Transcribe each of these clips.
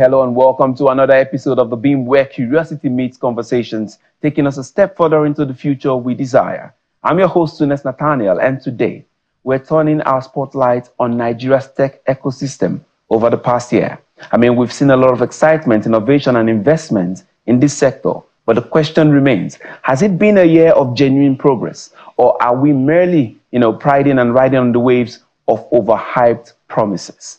hello and welcome to another episode of The Beam where curiosity meets conversations, taking us a step further into the future we desire. I'm your host, Tunes Nathaniel, and today we're turning our spotlight on Nigeria's tech ecosystem over the past year. We've seen a lot of excitement, innovation, and investment in this sector, but the question remains, has it been a year of genuine progress, or are we merely, priding and riding on the waves of overhyped promises?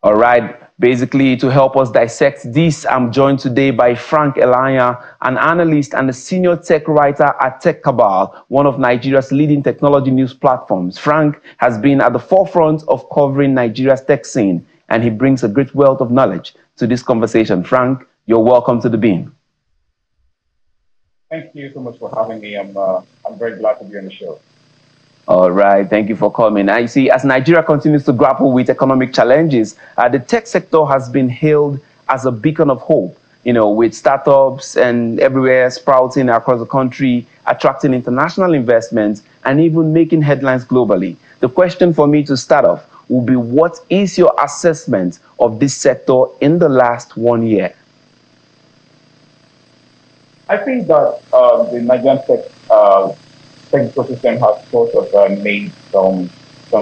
All right, basically to help us dissect this, I'm joined today by Frank Elanya, an analyst and a senior tech writer at Tech Cabal, one of Nigeria's leading technology news platforms. Frank has been at the forefront of covering Nigeria's tech scene, and he brings a great wealth of knowledge to this conversation. Frank, you're welcome to The Beam. Thank you so much for having me. I'm very glad to be on the show. All right, thank you for coming. I see, as Nigeria continues to grapple with economic challenges, the tech sector has been hailed as a beacon of hope, with startups and everywhere sprouting across the country, attracting international investments, and even making headlines globally. The question for me to start off will be, what is your assessment of this sector in the last 1 year? I think that the Nigerian tech ecosystem has sort of made some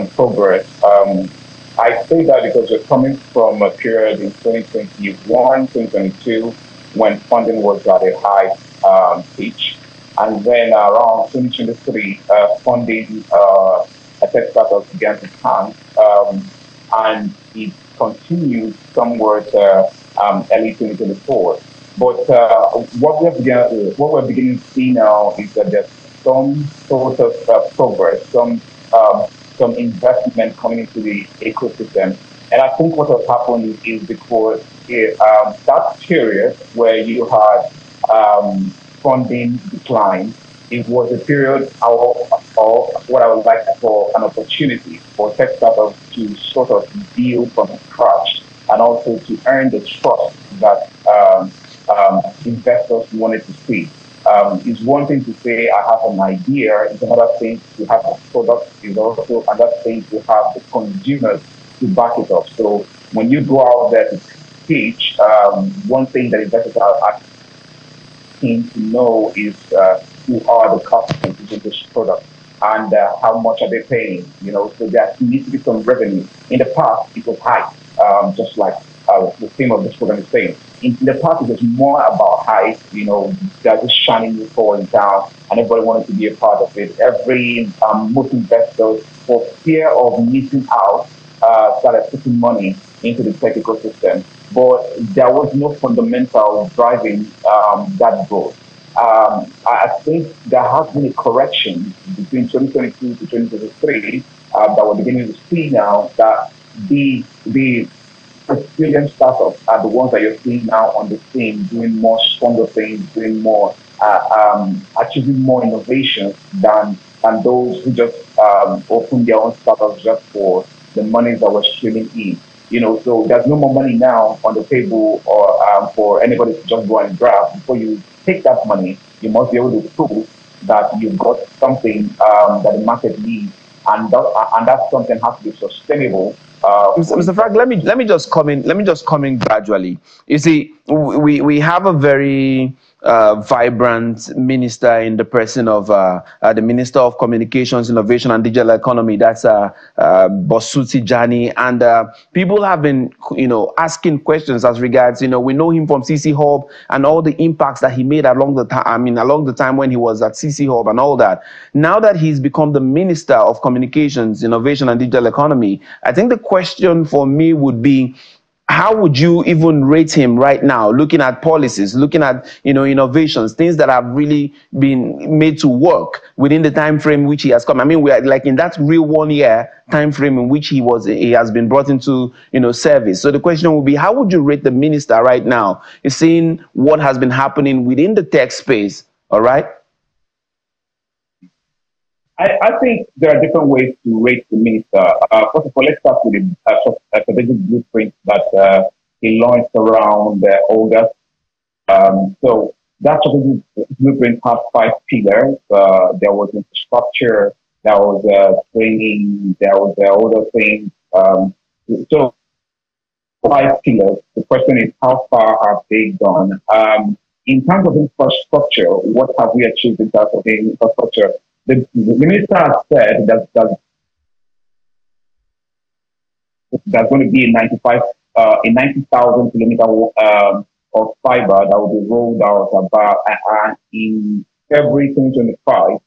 progress. I say that because we're coming from a period in 2021, 2022, when funding was at a high pitch. And then around 2023, funding at tech startups began to tank. And it continued somewhat early 2024. But what we're beginning to see now is that there's some sort of progress, some investment coming into the ecosystem. And I think what has happened is because that period where you had funding decline, it was a period of what I would like to call an opportunity for tech startups to sort of build from scratch and also to earn the trust that investors wanted to see. It's one thing to say I have an idea, it's another thing to have a product, it's also another thing to have the consumers to back it up. So when you go out there to pitch, one thing that investors are keen to know is who are the customers using this product and how much are they paying, so there needs to be some revenue. In the past, it was high, just like the theme of this program is saying. In the past, it was more about hype, there's this shining new toy in town, and everybody wanted to be a part of it. Most investors, for fear of missing out, started putting money into the tech ecosystem. But there was no fundamental driving that growth. I think there has been a correction between 2022 to 2023 that we're beginning to see now, that the Australian startups are the ones that you're seeing now on the scene, doing more stronger things, doing more, achieving more innovations than those who just open their own startups just for the money that was streaming in. So there's no more money now on the table or for anybody to just go and grab. Before you take that money, you must be able to prove that you've got something that the market needs, and that something has to be sustainable. Mr. Frank, let me just come in. Let me just come in gradually. You see, we have a very vibrant minister in the person of the Minister of Communications, Innovation, and Digital Economy. That's Bosuti Jani, and people have been, asking questions as regards. We know him from CC Hub and all the impacts that he made along the time. Along the time when he was at CC Hub and all that. Now that he's become the Minister of Communications, Innovation, and Digital Economy, I think the question for me would be, how would you even rate him right now, looking at policies, looking at, innovations, things that have really been made to work within the time frame which he has come? We are like in that real 1 year time frame in which he has been brought into, service. So the question would be, how would you rate the minister right now? You're seeing what has been happening within the tech space, all right? I think there are different ways to rate the minister. First of all, let's start with a strategic blueprint that he launched around August. So that strategic blueprint had 5 pillars. There was infrastructure, there was there was training, there was other things. So that strategic blueprint had 5 pillars. There was infrastructure, there was training, there was other things. So that strategic blueprint had 5 pillars. There was infrastructure, there was training, there was other things. So that strategic blueprint had 5 pillars. There was five pillars. The question is, how far have they gone? In terms of infrastructure, what have we achieved in terms of the infrastructure? The minister has said that there's going to be a 90,000 kilometer of fiber that will be rolled out about in February 2025.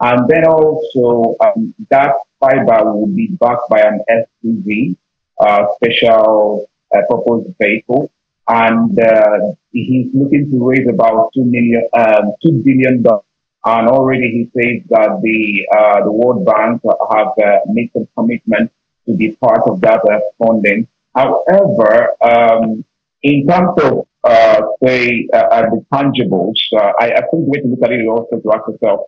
And then also that fiber will be backed by an SUV, special purpose vehicle. And he's looking to raise about $2 billion. And already he says that the World Bank have made some commitment to be part of that funding. However, in terms of the tangibles, I think the way to look at it is also to ask yourself,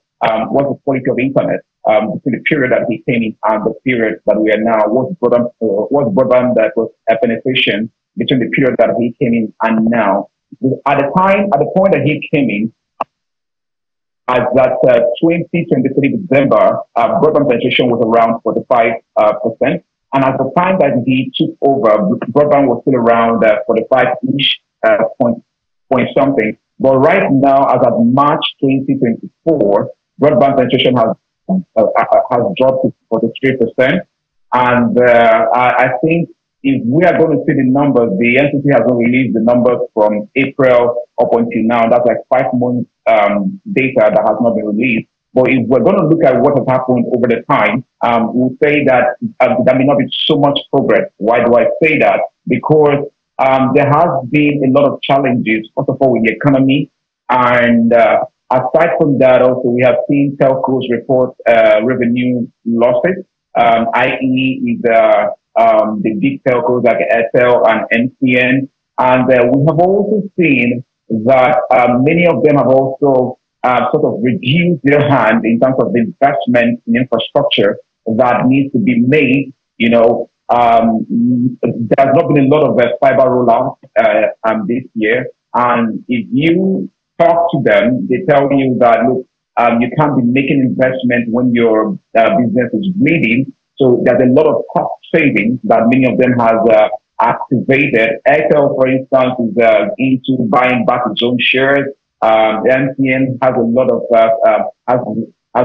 what's the quality of internet between the period that he came in and the period that we are now? What's broadband that was penetration between the period that he came in and now? At the point that he came in, as that 2023 December, broadband penetration was around 45%. And at the time that he took over, broadband was still around 45-ish point something. But right now, as of March 2024, broadband penetration has dropped to 43%. And I think if we are going to see the numbers, the NCC has not released the numbers from April up until now. That's like 5 months data that has not been released. But if we're going to look at what has happened over the time, we'll say that there may not be so much progress. Why do I say that? Because there has been a lot of challenges, first of all, with the economy. And aside from that, also, we have seen telcos report revenue losses, i.e., the big telcos like Airtel and MTN. And we have also seen that many of them have also sort of reduced their hand in terms of the investment in infrastructure that needs to be made. You know, there's not been a lot of fiber rollout this year. And if you talk to them, they tell you that, look, you can't be making investment when your business is bleeding. So there's a lot of cost savings that many of them have activated. Airtel, for instance, is into buying back its own shares. MTN has a lot of has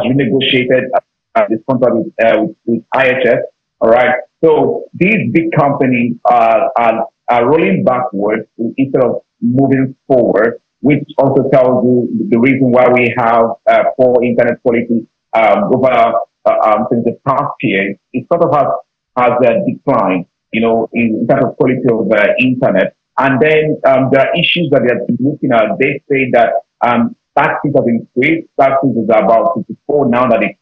renegotiated this contract with IHS. All right. So these big companies are rolling backwards instead of moving forward, which also tells you the reason why we have poor internet quality over since the past year. It sort of has declined, you know, in terms of quality of internet. And then there are issues that they are looking at. They say that taxes have increased. Taxes is about 54 now that they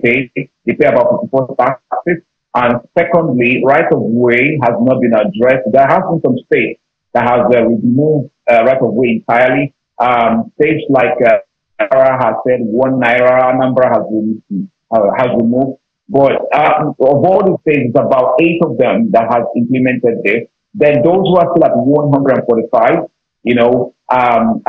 pay. They pay about 54 taxes. And secondly, right of way has not been addressed. There has been some states that have removed right of way entirely. States like Naira has said 1 naira number has removed. But of all the states, it's about 8 of them that have implemented this. Then those who are still at 145, you know, have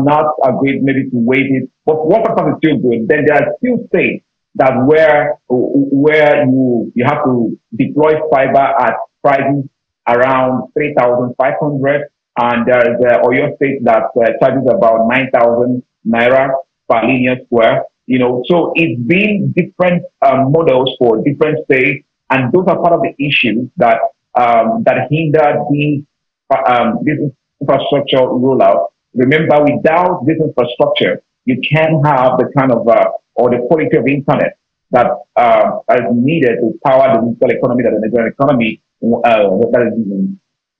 not agreed maybe to waive it. But 1% is still good. Then there are still states that where you have to deploy fiber at prices around 3,500, and there is Oyo State that charges about 9,000 naira per linear square. You know, so it's been different models for different states, and those are part of the issues that hinder this infrastructure rollout. Remember, without this infrastructure, you can't have the kind of or the quality of internet that is needed to power the digital economy that the Nigerian economy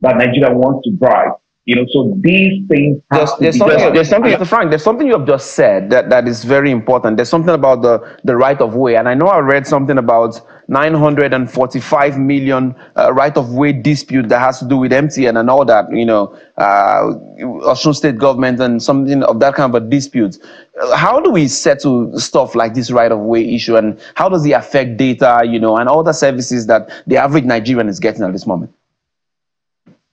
that Nigeria wants to drive. You know, so these things have there's something, Mr. Frank, there's something you have just said that is very important. There's something about the right of way. And I know I read something about 945 million right of way dispute that has to do with MTN and all that, you know, Osun State government and something of that kind of a dispute. How do we settle stuff like this right of way issue, and how does it affect data, you know, and all the services that the average Nigerian is getting at this moment?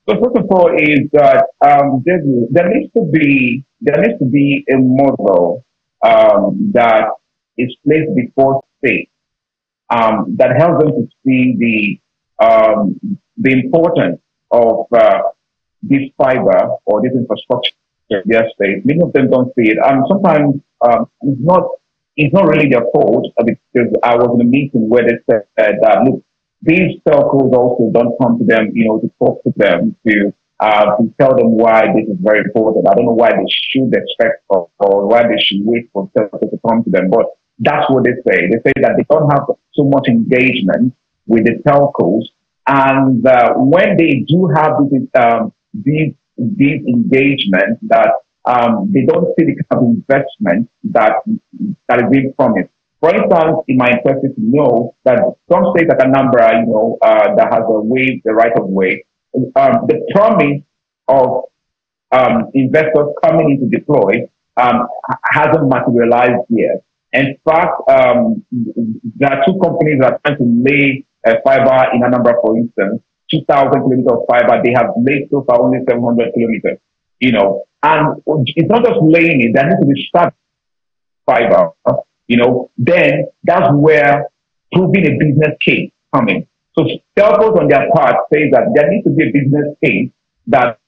So first of all, is that there needs to be a model that is placed before states that helps them to see the importance of this fiber or this infrastructure in their state. Many of them don't see it, and sometimes it's not really their fault because I was in a meeting where they said that look, these telcos also don't come to them, to talk to them to tell them why this is very important. I don't know why they should expect or why they should wait for telcos to come to them, but that's what they say. They say that they don't have so much engagement with the telcos, and when they do have these engagements, that they don't see the kind of investment that is being promised. For instance, it might interest you to know that some states like Anambra, that has the right of way, the promise of investors coming in to deploy hasn't materialized yet. In fact, there are two companies that are trying to lay fiber in Anambra, for instance, 2,000 kilometers of fiber. They have laid so far only 700 kilometers, and it's not just laying it, there needs to be start fiber, then that's where proving a business case coming. So telcos on their part say that there needs to be a business case that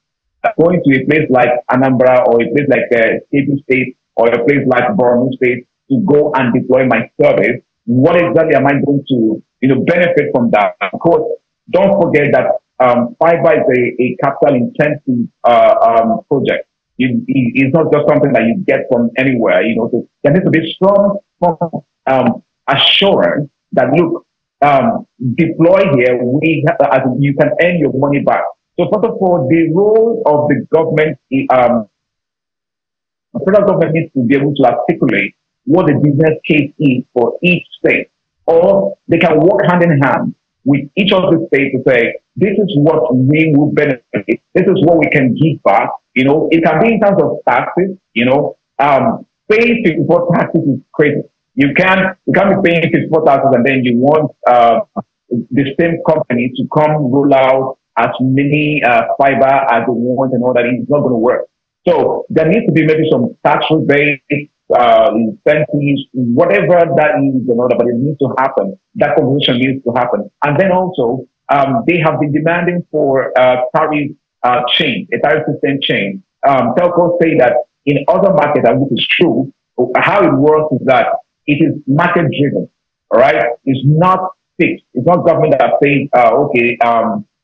going to a place like Anambra or a place like Kebbi State or a place like Borno State to go and deploy my service. What exactly am I going to, benefit from that? Of course, don't forget that fiber is a capital intensive project. It's not just something that you get from anywhere. So there needs to be strong assurance that look, deploy here. You can earn your money back. So first of all, the role of the government, the federal government needs to be able to articulate what the business case is for each state, or they can work hand in hand with each of the states to say, this is what we will benefit. This is what we can give back. It can be in terms of taxes. Paying 54 taxes is crazy. You can't be paying 54 taxes and then you want the same company to come roll out as many fiber as they want and all that. It's not going to work. So there needs to be maybe some tax rebates, incentives, whatever that is in order, but it needs to happen. That conversation needs to happen. And then also, they have been demanding for tariff change, a tariff system change. Telcos say that in other markets, and this is true, how it works is that it is market driven, all right? It's not fixed. It's not government that says,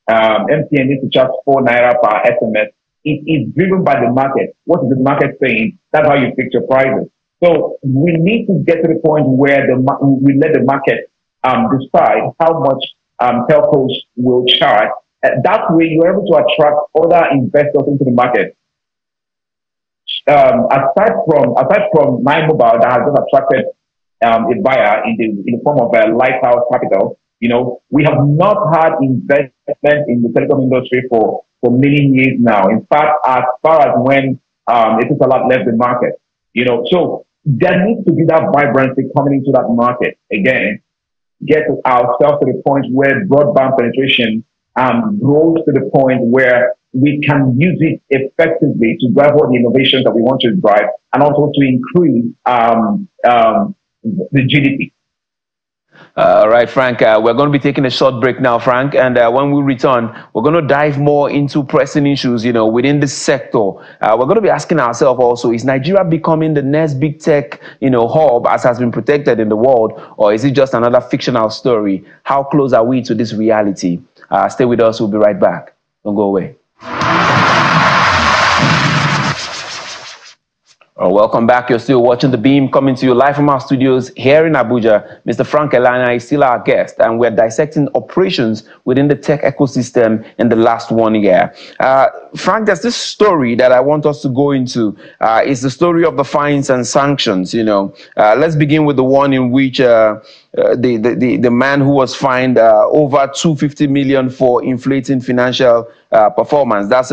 MTN needs to charge 4 naira per SMS. It is driven by the market. What is the market saying? That's how you fix your prices. So we need to get to the point where we let the market decide how much telcos will charge. That way, you're able to attract other investors into the market. Aside from My Mobile that has just attracted a buyer in the form of a Lighthouse Capital, we have not had investment in the telecom industry for many years now. In fact, as far as when it is a lot left the market, so there needs to be that vibrancy coming into that market again. Get ourselves to the point where broadband penetration grows to the point where we can use it effectively to drive all the innovations that we want to drive and also to increase the GDP. All right, Frank, we're going to be taking a short break now, Frank. And when we return, we're going to dive more into pressing issues, within the sector. We're going to be asking ourselves also, is Nigeria becoming the next big tech, hub as has been protected in the world? Or is it just another fictional story? How close are we to this reality? Stay with us. We'll be right back. Don't go away. Welcome back. You're still watching The Beam, coming to you live from our studios here in Abuja. Mr. Frank Elana is still our guest, and we're dissecting operations within the tech ecosystem in the last 1 year. Frank, there's this story that I want us to go into. It's the story of the fines and sanctions. Let's begin with the one in which the man who was fined over 250 million for inflating financial performance. That's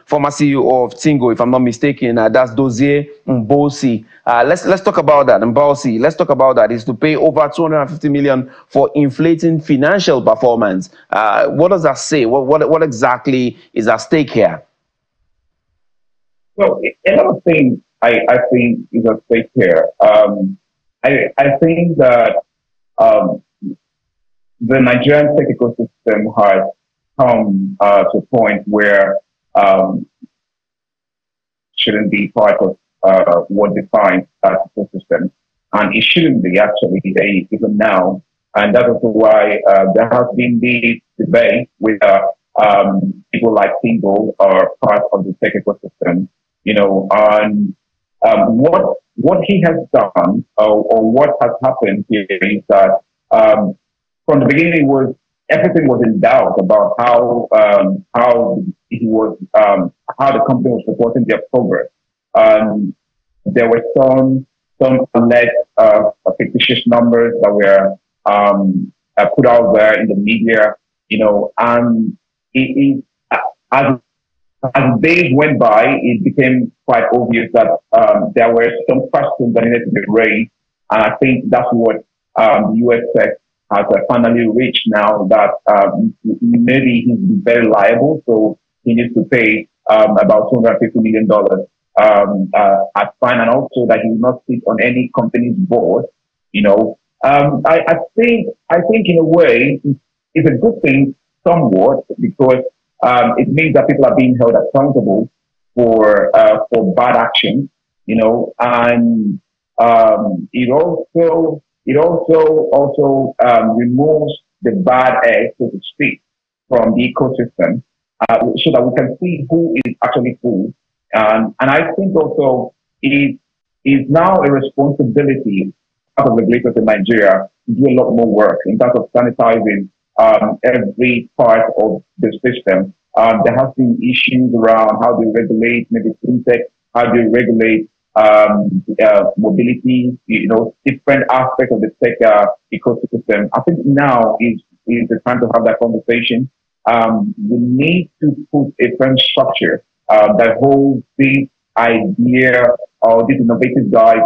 former CEO of Tingo, if I'm not mistaken. That's Dozie Mbosi. Let's talk about that. Mbosi, let's talk about that. Is to pay over 250 million for inflating financial performance. What does that say? What exactly is at stake here? Well, a lot of things I think is at stake here. I think that the Nigerian tech ecosystem has come to a point where um, shouldn't be part of what defines that ecosystem. And it shouldn't be actually even now. And that is why there has been the debate with people like Tingle are part of the tech ecosystem, on what he has done or what has happened here is that from the beginning was everything was in doubt about how he was how the company was supporting their progress. Um, there were some alleged fictitious numbers that were put out there in the media, and as as days went by, it became quite obvious that there were some questions that needed to be raised. And I think that's what the US Tech has finally reached now that maybe he's very liable. So he needs to pay about $250 million as fine, and also that he will not sit on any company's board. I think in a way it's a good thing somewhat because it means that people are being held accountable for bad action, and it also removes the bad egg, so to speak, from the ecosystem, so that we can see who is actually who. And I think also it is now a responsibility of regulators in Nigeria to do a lot more work in terms of sanitizing every part of the system. There has been issues around how they regulate maybe fintech, how they regulate mobility, different aspects of the tech ecosystem. I think now is the time to have that conversation. We need to put a firm structure that holds this idea or these innovative guys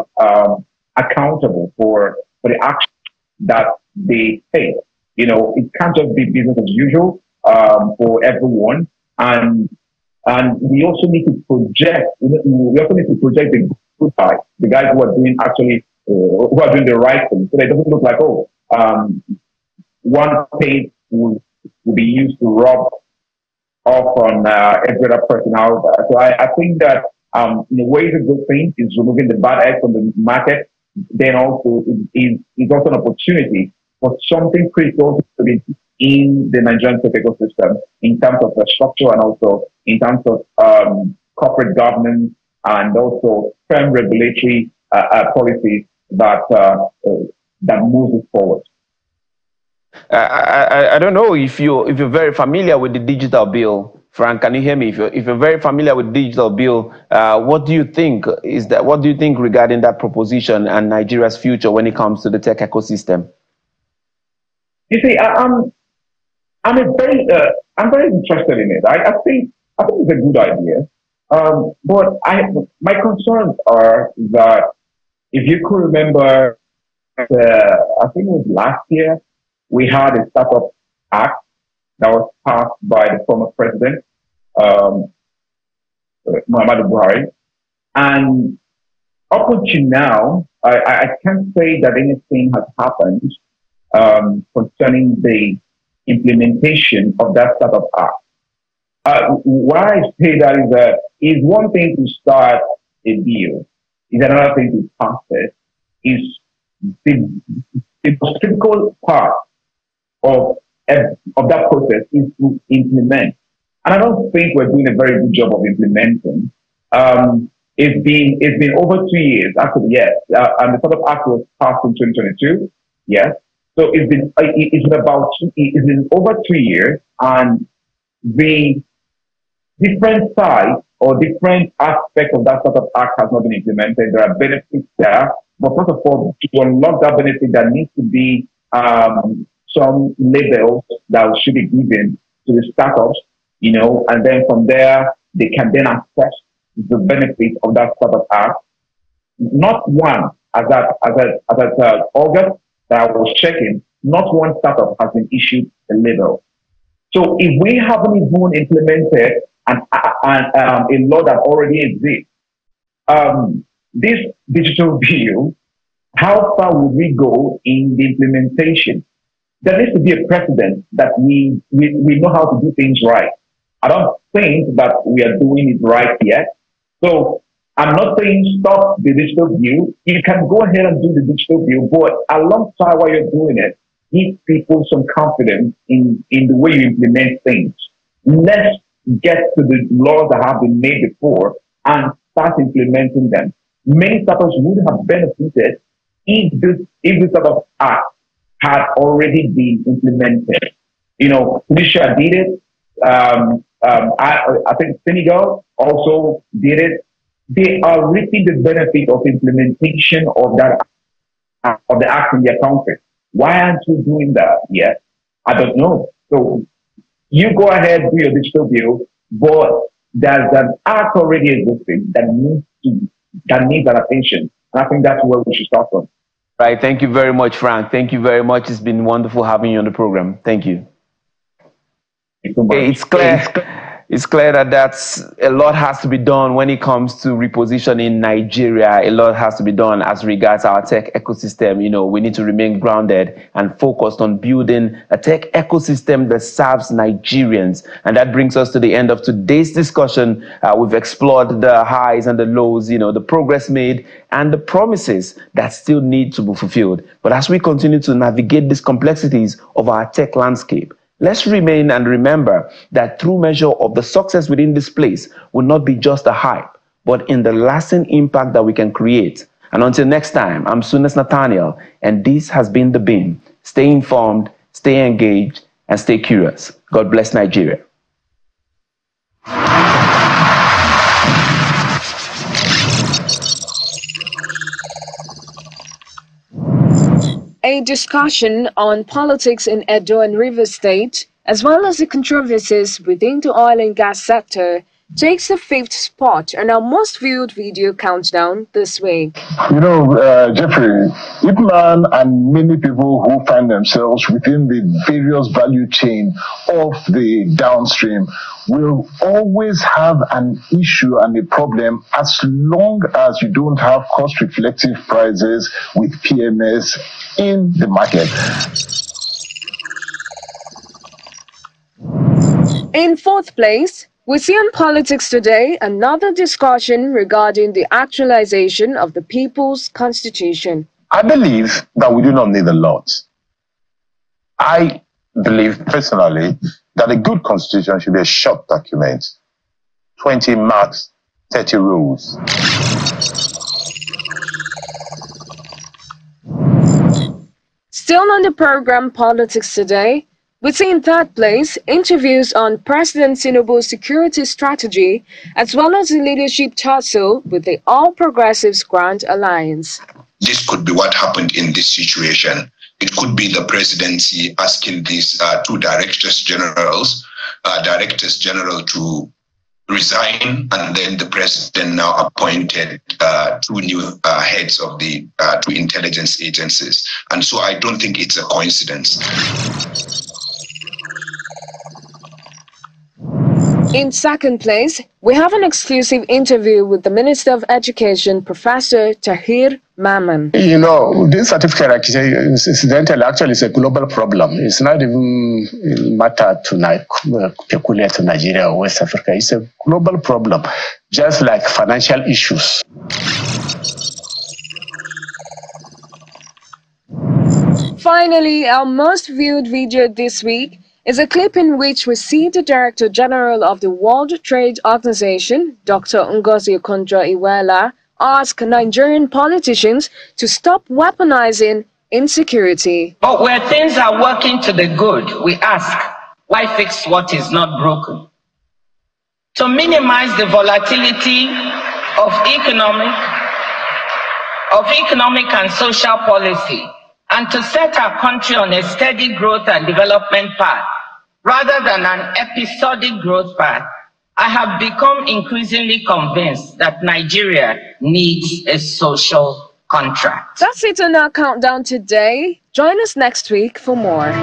accountable for the action that they take. It can't just be business as usual for everyone, and we also need to project. We also need to project the good guys, the guys who are doing actually who are doing the right thing, so that it doesn't look like one page will be used to rub off on every other person out there. So I think that in a way, it's a good thing is removing the bad egg from the market. Then also is also an opportunity for something critical to be in the Nigerian tech ecosystem in terms of the structure and also in terms of corporate governance and also firm regulatory policies that moves it forward. I don't know if you're very familiar with the digital bill, Frank. Can you hear me? If you're very familiar with digital bill, what do you think What do you think regarding that proposition and Nigeria's future when it comes to the tech ecosystem? You see, I'm very interested in it. I think it's a good idea. But my concerns are that if you could remember, I think it was last year, we had a startup act that was passed by the former president, um, Muhammadu Buhari. And up until now, I can't say that anything has happened concerning the implementation of that startup act. Why I say that is that it's one thing to start a deal, it's another thing to pass it. Is the, the most critical part of of that process is to implement. And I don't think we're doing a very good job of implementing. It's been over 2 years, actually, yes. And the Startup Act was passed in 2022, yes. So it's been over 2 years, and the different sides or different aspects of that Startup Act has not been implemented. There are benefits there, but first of all, to unlock that benefit, there needs to be some labels that should be given to the startups, and then from there they can then access the benefit of that Startup Act. Not one, as at August that I was checking, not one startup has been issued a label. So if we haven't even implemented a law that already exists, this digital bill, how far would we go in the implementation? there needs to be a precedent that we know how to do things right. I don't think that we are doing it right yet. So I'm not saying stop the digital view. You can go ahead and do the digital view, but alongside while you're doing it, give people some confidence in the way you implement things. Let's get to the laws that have been made before and start implementing them. Many startups would have benefited if this sort of act had already been implemented. You know, Tunisia did it. I think Senegal also did it. They are reaping the benefit of implementation of that of the act in their country. Why aren't you doing that yet? I don't know. So you go ahead, do your digital bill, but there's an act already existing that needs an attention. And I think that's where we should start from. Right. Thank you very much, Frank. Thank you very much. It's been wonderful having you on the program. Thank you. Thank you so much. It's clear that a lot has to be done when it comes to repositioning Nigeria. A lot has to be done as regards our tech ecosystem. You know, we need to remain grounded and focused on building a tech ecosystem that serves Nigerians. And that brings us to the end of today's discussion. We've explored the highs and the lows, you know, the progress made and the promises that still need to be fulfilled. But as we continue to navigate these complexities of our tech landscape, let's remain and remember that true measure of the success within this place will not be just a hype, but in the lasting impact that we can create. And until next time, I'm Sunas Nathaniel, and this has been The Beam. Stay informed, stay engaged, and stay curious. God bless Nigeria. A discussion on politics in Edo and Rivers State, as well as the controversies within the oil and gas sector, takes the 5th spot on our most viewed video countdown this week. You know, Jeffrey, Ipman and many people who find themselves within the various value chain of the downstream will always have an issue and a problem as long as you don't have cost-reflective prices with PMS in the market. In 4th place, we see on Politics Today another discussion regarding the actualization of the People's Constitution. I believe that we do not need a lot. I believe personally that a good constitution should be a short document, 20 marks, 30 rules. Still on the program Politics Today, we see in 3rd place interviews on President Tinubu's security strategy as well as the leadership tussle with the All Progressives Grand Alliance. This could be what happened in this situation. It could be the presidency asking these two directors general to resign, and then the president now appointed two new heads of the two intelligence agencies. And so I don't think it's a coincidence. In 2nd place, we have an exclusive interview with the Minister of Education, Professor Tahir Maman. You know, this certificate incidentally actually is a global problem. It's not even a matter peculiar to Nigeria or West Africa. It's a global problem, just like financial issues. Finally, our most viewed video this week is a clip in which we see the Director General of the World Trade Organization, Dr. Ngozi Okonjo-Iweala, ask Nigerian politicians to stop weaponizing insecurity. But where things are working to the good, we ask, why fix what is not broken? To minimize the volatility of economic and social policy, and to set our country on a steady growth and development path, rather than an episodic growth path, I have become increasingly convinced that Nigeria needs a social contract. That's it on our countdown today. Join us next week for more.